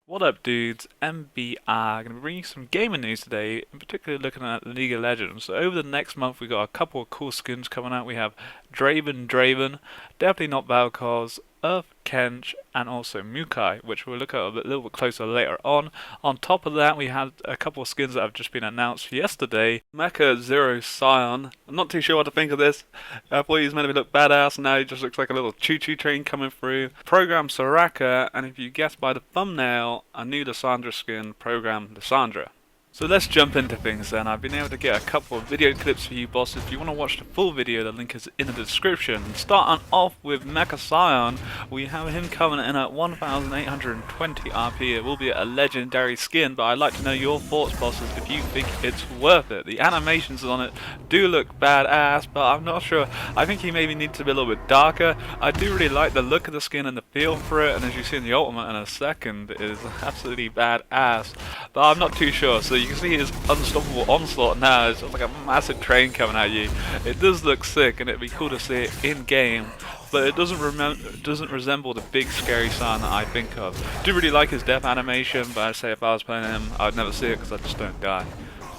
What up dudes, MBR, going to be bringing you some gaming news today, in particular looking at League of Legends. So over the next month we got a couple of cool skins coming out. We have Draven, definitely not Vel Koz, Kench and also Makaoi, which we'll look at a little bit closer later on. On top of that we had a couple of skins that have just been announced yesterday. Mecha Scion, I'm not too sure what to think of this. I thought he was meant to look badass, now he just looks like a little choo-choo train coming through. Program Soraka, and if you guessed by the thumbnail, a new Lissandra skin, Program Lissandra. So let's jump into things then. I've been able to get a couple of video clips for you bosses. If you want to watch the full video, the link is in the description. Starting off with Mecha Scion, we have him coming in at 1820 RP. It will be a legendary skin, but I'd like to know your thoughts bosses if you think it's worth it. The animations on it do look badass, but I'm not sure. I think he maybe needs to be a little bit darker. I do really like the look of the skin and the feel for it, and as you see in the ultimate in a second, it is absolutely badass. But I'm not too sure, so you can see his unstoppable onslaught now. It's just like a massive train coming at you. It does look sick, and it'd be cool to see it in game, but it doesn't resemble the big scary Sion that I think of. I do really like his death animation, but I'd say if I was playing him, I'd never see it because I just don't die.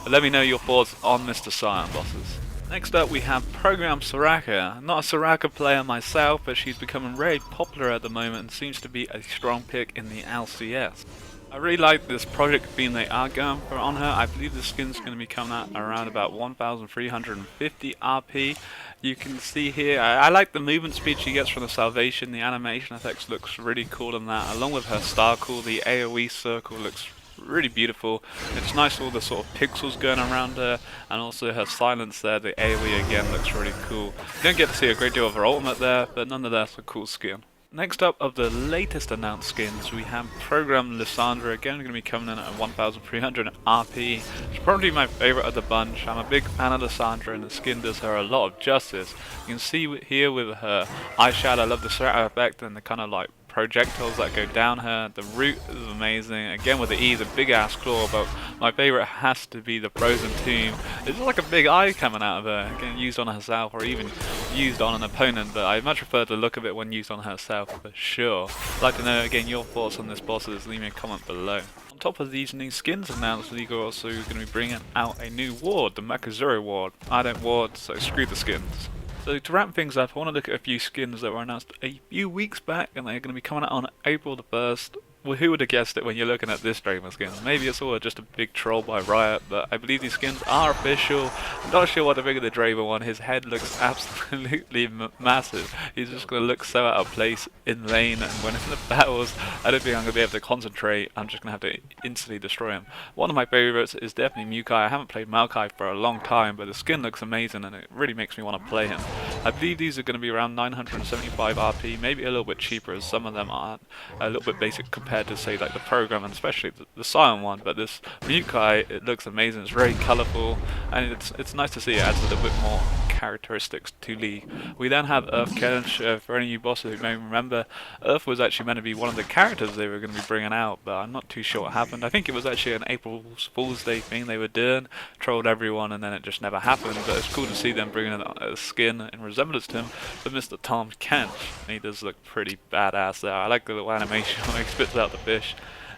But let me know your thoughts on Mr. Sion bosses. Next up we have Program Soraka. Not a Soraka player myself, but she's becoming very popular at the moment and seems to be a strong pick in the LCS. I really like this project theme they are going for on her. I believe the skin's going to be coming out around about 1350 RP. You can see here, I like the movement speed she gets from the salvation. The animation effects looks really cool in that. Along with her star cool, the AoE circle looks really beautiful. It's nice all the sort of pixels going around her, and also her silence there, the AoE again looks really cool. You don't get to see a great deal of her ultimate there, but nonetheless a cool skin. Next up of the latest announced skins, we have Program Lissandra, again going to be coming in at 1300 RP. It's probably my favourite of the bunch. I'm a big fan of Lissandra and the skin does her a lot of justice. You can see here with her eyeshadow, I love the shadow effect and the kind of like projectiles that go down her. The root is amazing, again with the E, the big ass claw, but my favourite has to be the frozen tomb. It's just like a big eye coming out of her, again used on herself or even used on an opponent, but I much prefer the look of it when used on herself for sure. I'd like to know again your thoughts on this bosses, leave me a comment below. On top of these new skins announced, League are also going to be bringing out a new ward, the Mecha Scion ward. I don't ward, so screw the skins. So to wrap things up, I want to look at a few skins that were announced a few weeks back and they're going to be coming out on April the 1st. Well, who would have guessed it when you're looking at this Draven skin? Maybe it's all just a big troll by Riot, but I believe these skins are official. I'm not sure what to think of the Draven one. His head looks absolutely massive. He's just going to look so out of place in lane, and when in the battles, I don't think I'm going to be able to concentrate. I'm just going to have to instantly destroy him. One of my favourites is definitely Makaoi. I haven't played Makaoi for a long time, but the skin looks amazing and it really makes me want to play him. I believe these are going to be around 975 RP, maybe a little bit cheaper as some of them are a little bit basic compared to say like the program and especially the Sion one, but this Makaoi, it looks amazing. It's very colourful and it's nice to see it adds a little bit more characteristics to League. We then have Kench. For any of you bosses who may remember, Earth was actually meant to be one of the characters they were going to be bringing out, but I'm not too sure what happened. I think it was actually an April Fool's Day thing they were doing, trolled everyone, and then it just never happened. But it's cool to see them bringing a skin in resemblance to him for Mr. Tahm Kench. He does look pretty badass there. I like the little animation when he spits out the fish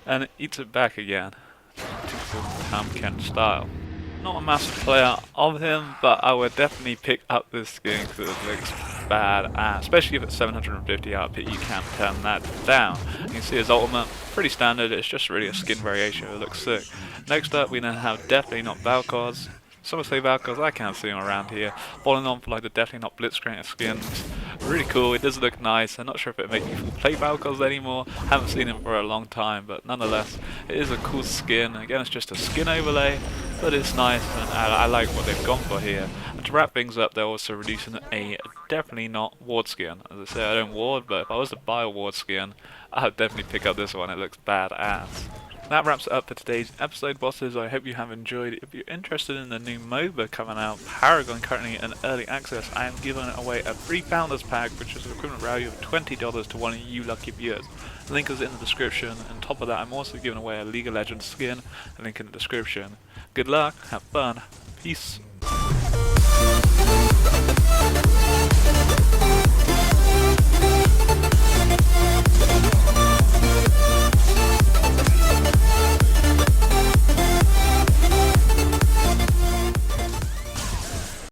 and eats it back again. Typical Tahm Kench style. Not a massive player of him, but I would definitely pick up this skin because it looks badass. Especially if it's 750 RP, you can't turn that down. You can see his ultimate, pretty standard, it's just really a skin variation, it looks sick. Next up we then have definitely not Vel Koz. Some say Vel Koz, I can't see him around here. Following on for like the definitely not Blitzcrank skins. Really cool, it does look nice. I'm not sure if it makes me play Vel Koz anymore. Haven't seen him for a long time, but nonetheless, it is a cool skin. Again, it's just a skin overlay, but it's nice and I like what they've gone for here. And to wrap things up, they're also releasing a definitely not ward skin. As I say, I don't ward, but if I was to buy a ward skin, I would definitely pick up this one. It looks badass. That wraps it up for today's episode, bosses. I hope you have enjoyed. If you're interested in the new MOBA coming out, Paragon currently in early access, I am giving away a free Founders Pack, which is an equivalent value of $20 to one of you lucky viewers. The link is in the description, and on top of that, I'm also giving away a League of Legends skin, a link in the description. Good luck, have fun, peace.